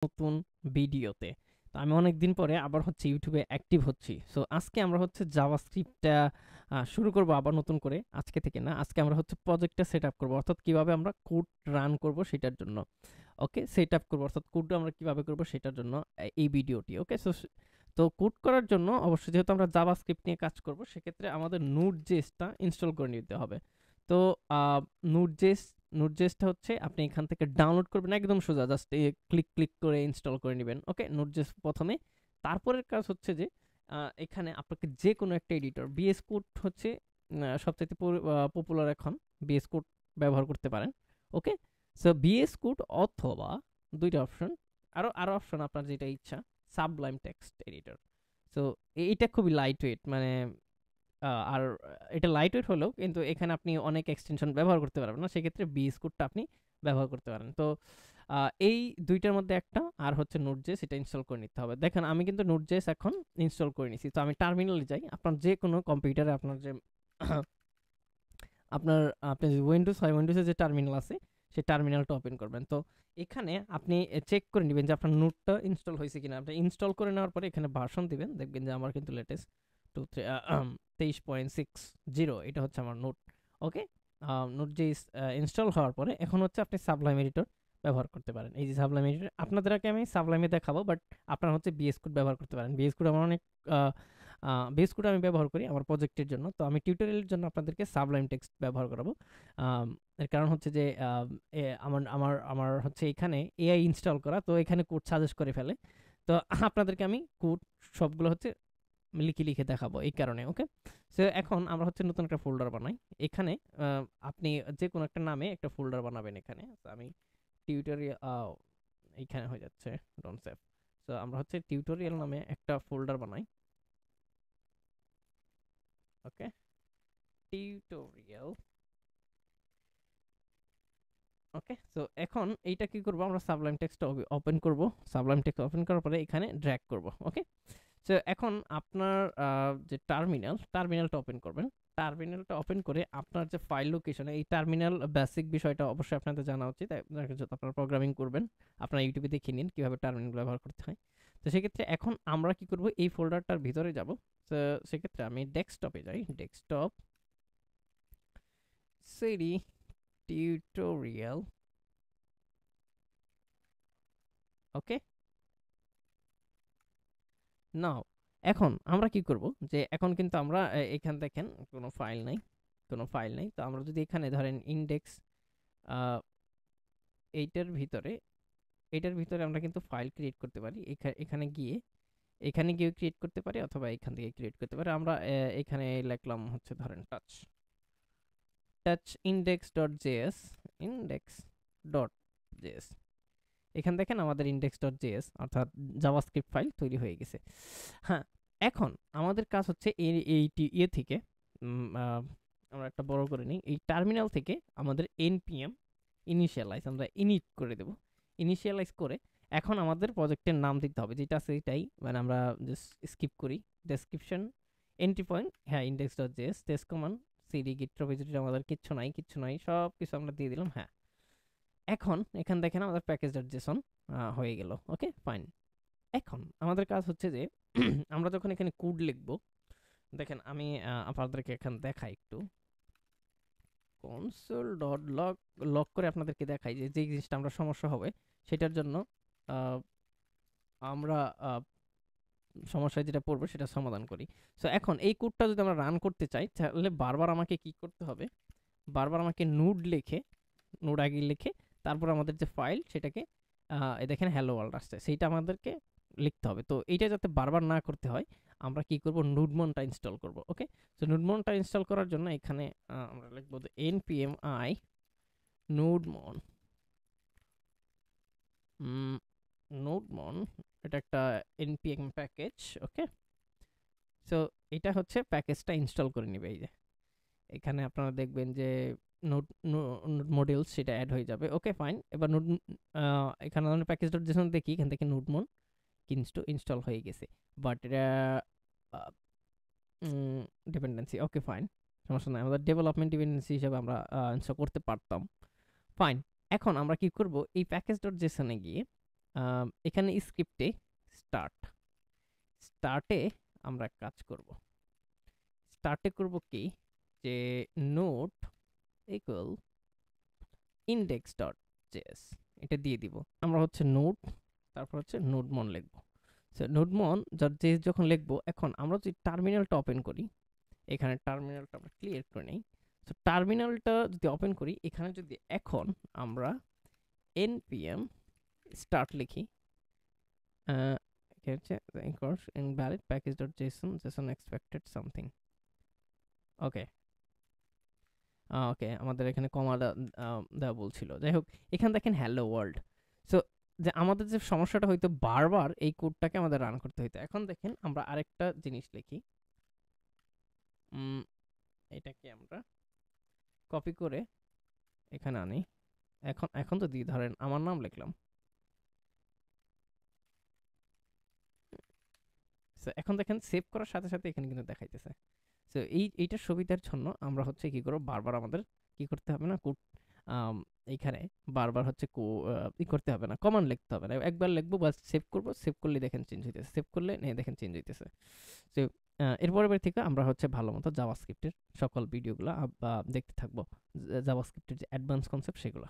নতুন ভিডিওতে। তো আমি অনেকদিন পরে আবার হচ্ছে ইউটিউবে অ্যাক্টিভ হচ্ছি। সো আজকে আমরা হচ্ছে জাভাস্ক্রিপ্টটা শুরু করব আবার নতুন করে। আজকে থেকে না, আজকে আমরা হচ্ছে প্রজেক্টটা সেট আপ করবো, অর্থাৎ কিভাবে আমরা কোড রান করব সেটার জন্য। ওকে, সেট আপ করবো, অর্থাৎ কোড আমরা কিভাবে করব সেটার জন্য এই ভিডিওটি। ওকে, সো তো কোড করার জন্য অবশ্যই যেহেতু আমরা জাভাস্ক্রিপ্ট নিয়ে কাজ করব, সেক্ষেত্রে আমাদের নোড.জেএসটা ইনস্টল করে নিতে হবে। তো নোড.জেএস নোড.জেএসটা হচ্ছে আপনি এখান থেকে ডাউনলোড করবেন, একদম সোজা, জাস্ট ক্লিক করে ইনস্টল করে নেবেন। ওকে, নোড.জেএস প্রথমে। তারপরের কাজ হচ্ছে যে এখানে আপনাকে যে কোনো একটা এডিটর, বিএস কোড হচ্ছে সবচাইতে পপুলার এখন, বিএস কোড ব্যবহার করতে পারেন। ওকে, সো বিএস কোড অথবা দুইটা অপশন, আরো অপশন আপনার যেটা ইচ্ছা, সাবলাইম টেক্সট এডিটর। সো এইটা খুবই লাইট ওয়েট, মানে আর এটা লাইট ওয়েট হলেও কিন্তু এখানে আপনি অনেক এক্সটেনশন ব্যবহার করতে পারবেন না, সেক্ষেত্রে বিএস কোডটা আপনি ব্যবহার করতে পারেন। তো এই দুইটার মধ্যে একটা আর হচ্ছে নোড.জেএস, এটা ইনস্টল করে নিতে হবে। দেখেন আমি কিন্তু নোড.জেএস এখন ইনস্টল করে নিছি। তো আমি টার্মিনালে যাই। আপনার যে কোনো কম্পিউটারে আপনার যে আপনার আপনি উইন্ডোজ হয়, উইন্ডোজে যে টার্মিনাল আছে সেই টার্মিনালটা ওপেন করবেন। তো এখানে আপনি চেক করে নেবেন যে আপনার নোটটা ইনস্টল হয়েছে কিনা। আপনি ইনস্টল করে নেওয়ার পরে এখানে ভার্সন দিবেন, দেখবেন যে আমার কিন্তু লেটেস্ট 23.60 এটা হচ্ছে আমার নোট। ওকে, নোট যে ইনস্টল হওয়ার পরে এখন হচ্ছে আপনি সাবলাইম এডিটর ব্যবহার করতে পারেন। এই যে সাবলাইম এডিটর, আপনাদেরকে আমি সাবলাইমে দেখাবো, বাট আপনারা হচ্ছে বিএস কোড ব্যবহার করতে পারেন। বিএস কোড আমার অনেক বেস কোড আমি ব্যবহার করি আমার প্রজেক্টের জন্য। তো আমি টিউটোরিয়ালের জন্য আপনাদেরকে সাবলাইম টেক্সট ব্যবহার করাবো। এর কারণ হচ্ছে যে আমার আমার আমার হচ্ছে এখানে এআই ইনস্টল করা, তো এখানে কোড সাজেস্ট করে ফেলে। তো আপনাদেরকে আমি কোড সবগুলো হচ্ছে লিখে লিখে দেখাবো এই কারণে। ওকে, সো এখন আমরা হচ্ছে নতুন একটা ফোল্ডার বানাই। এখানে আপনি যে কোনো একটা নামে একটা ফোল্ডার বানাবেন। এখানে তো আমি টিউটোরিয়াল, এইখানে হয়ে যাচ্ছে ডোন্ট সেভ। সো আমরা হচ্ছে টিউটোরিয়াল নামে একটা ফোল্ডার বানাই। ওকে, টিউটোরিয়াল। ওকে, সো এখন এইটা কি করব, আমরা সাবলাইম টেক্সট ওপেন করব। সাবলাইম টেক্সট ওপেন করার পরে এখানে ড্র্যাগ করব। ওকে, সো এখন আপনার যে টার্মিনালটা ওপেন করবেন। টার্মিনালটা ওপেন করে আপনার যে ফাইল লোকেশনে, এই টার্মিনাল বেসিক বিষয়টা অবশ্যই আপনাদের জানা উচিত। যত আপনারা প্রোগ্রামিং করবেন, আপনারা ইউটিউবে দেখে নিন কিভাবে টার্মিনাল ব্যবহার করতে হয়। তো সেক্ষেত্রে এখন আমরা কি করব, এই ফোল্ডারটার ভিতরে যাব। তো সেক্ষেত্রে আমি ডেস্কটপে যাই, ডেস্কটপ, সিডি, টিউটোরিয়াল। ওকে, নাও এখন আমরা কি করব, যে এখন কিন্তু আমরা এখান দেখেন কোনো ফাইল নাই, কোনো ফাইল নাই। তো আমরা যদি এখানে ধরেন ইনডেক্স, এইটার ভিতরে এটার ভিতরে আমরা কিন্তু ফাইল ক্রিয়েট করতে পারি। এখানে গিয়ে ক্রিয়েট করতে পারি, অথবা এখান থেকে ক্রিয়েট করতে পারি। আমরা এখানে লিখলাম হচ্ছে ধরেন touch touch index dot JS, index dot JS. এখান দেখেন আমাদের index.js অর্থাৎ জাভাস্ক্রিপ্ট ফাইল তৈরি হয়ে গেছে। হ্যাঁ, এখন আমাদের কাজ হচ্ছে এইটি থেকে আমরা একটা বড় করে নিই। এই টার্মিনাল থেকে আমাদের npm ইনিশিয়ালাইজ আমরা ইনিট করে দেব। ইনিশিয়ালাইজ করে এখন আমাদের প্রজেক্টের নাম দিতে হবে, যেটা আছে এটাই, মানে আমরা জাস্ট স্কিপ করি। ডেসক্রিপশন, এন্ট্রি পয়েন্ট, হ্যাঁ index.js, টেস্ট কমান্ড, সিডি, গিট রেপোজিটরি, আমাদের কিচ্ছু নাই, সব কিছু আমরা দিয়ে দিলাম। হ্যাঁ, এখন এখান দেখেন আমাদের প্যাকেজ.json হয়ে গেল। ওকে, ফাইন। এখন আমাদের কাজ হচ্ছে যে আমরা যখন এখানে কোড লিখব, দেখেন আমি আপনাদেরকে এখানে দেখাই একটু, কনসোল ডট লগ লগ করে আপনাদেরকে দেখাই যে যে জিনিসটা আমরা সমস্যা হবে সেটার জন্য আহ, আমরা সমস্যায় যেটা পড়বে সেটা সমাধান করি। সো এখন এই কোডটা যদি আমরা রান করতে চাই, তাহলে বারবার আমাকে কি করতে হবে, বারবার আমাকে নোড আগে লিখে তারপর আমাদের যে ফাইল সেটাকে দেখেন হ্যালো ওয়ার্ল্ড আসছে, সেইটা আমাদেরকে লিখতে হবে। তো এইটা যাতে বারবার না করতে হয়, আমরা কি করব, নুডমনটা ইনস্টল করব। ওকে, তো নুডমনটা ইনস্টল করার জন্য এখানে আমরা লিখব npm i নুডমন। নুডমন এটা একটা npm প্যাকেজ। ওকে, সো এটা হচ্ছে প্যাকেজটা ইনস্টল করে নিবে। এই যে এখানে আপনারা দেখবেন যে নোড মডিউলস সেটা অ্যাড হয়ে যাবে। ওকে, ফাইন। এবার এখানে আমরা প্যাকেজ.json দেখি, এখান থেকে নোডমন কিন্তু ইনস্টল হয়ে গেছে, বাট এটা ডিপেন্ডেন্সি। ওকে, ফাইন, সমস্যা নাই, আমাদের ডেভেলপমেন্ট ডিপেন্ডেন্সি হিসেবে আমরা ইনস্টল করতে পারতাম। ফাইন, এখন আমরা কি করব, এই প্যাকেজ.json এ গিয়ে এখানে স্ক্রিপ্টে স্টার্টে আমরা কাজ করব। স্টার্টে করব কি, যে note equal index dot JS, এটা দিয়ে দিব। আমরা হচ্ছে নোট, তারপর হচ্ছে নোডমন লিখবো। সো নোডমন ডট জেএস যখন লিখবো, এখন আমরা যদি টার্মিনালটা ওপেন করি, এখানে টার্মিনালটা আমরা ক্লিয়ার করে নিই। সো টার্মিনালটা যদি ওপেন করি, এখানে যদি এখন আমরা npm স্টার্ট লিখি, হচ্ছে invalid package.json json expected something, ওকে ওকে, আমাদের এখানে কমা দেওয়া বলছিল। যাই হোক, এখানে দেখেন হ্যালো ওয়ার্ল্ড। সো যে আমাদের যে সমস্যাটা হইতো, বারবার এই কোডটাকে আমাদের রান করতে হইতো। এখন দেখেন আমরা আরেকটা জিনিস লিখি, এটাকে আমরা কপি করে এখানে আনি। এখন যদি ধরেন আমার নাম লিখলাম, এখন দেখেন সেভ করার সাথে সাথে এখানে কিন্তু দেখাইতেছে। সো এইটার সুবিধার জন্য আমরা হচ্ছে কি করব, বারবার আমাদের কি করতে হবে না, কোড এইখানে বারবার হচ্ছে ই করতে হবে না, কমান্ড লিখতে হবে না, একবার লিখবো বাস সেভ করব, সেভ করলে দেখেন চেঞ্জ হইতেছে, সেভ করলে দেখেন চেঞ্জ হইতেছে। সো এর পরের থেকে আমরা হচ্ছে ভালো মতো জাভাস্ক্রিপ্টের সকল ভিডিওগুলো দেখতে থাকবো, জাভাস্ক্রিপ্টের যে অ্যাডভান্স কনসেপ্ট সেগুলো।